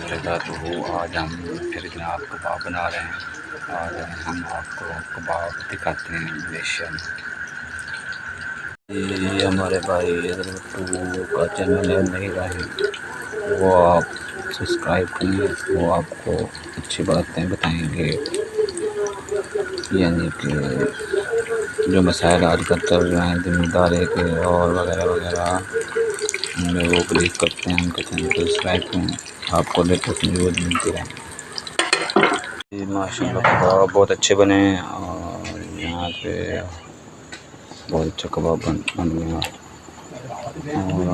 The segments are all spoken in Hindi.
आज हम फिर जनाब कबाब बना रहे हैं और हम आपको कबाब दिखाते हैं मलेशिया में। ये हमारे भाई का चैनल है, नहीं रहे वो आप सब्सक्राइब करें, वो आपको अच्छी बातें बताएंगे, यानी कि जो मसाइल आजकल चल रहे हैं ज़िम्मेदारी के और वगैरह वगैरह उनमें वो क्लिक करते हैं, उनके चैनल को सब्सक्राइब करें, आपको लेटेस्ट न्यूज़ मिलती रहे। माशाल्लाह कबाब बहुत अच्छे बने हैं और यहाँ पे बहुत अच्छा कबाब बन गया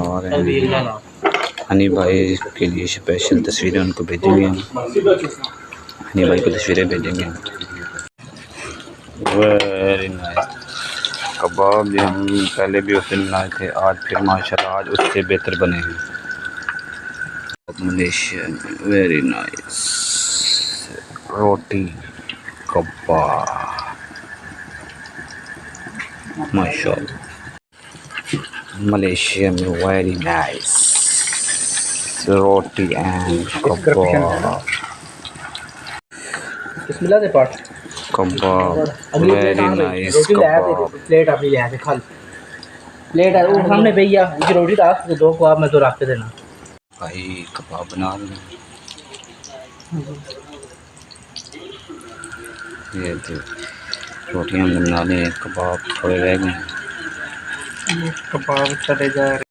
और हनी भाई के लिए स्पेशल तस्वीरें उनको भेजेंगे, हनी भाई को तस्वीरें भेजेंगे। वेरी नाइस कबाब जो हम पहले भी उस दिन बनाए थे, आज फिर माशाल्लाह आज उससे बेहतर बने हैं मलेशिया में। वेरी नाइस रोटी कबाब माशाल्लाह मलेशिया में। Very nice roti and kebab kebab very nice kebab. Plate अपनी ले आके खा प्लेट है वो सामने भैया रोटी रख दो कबाब में तो रख के देना भाई कबाब बना रहे हैं। ये जो रोटियां बना रहे हैं, कबाब थोड़े रह गए, कबाब चले जा रहे।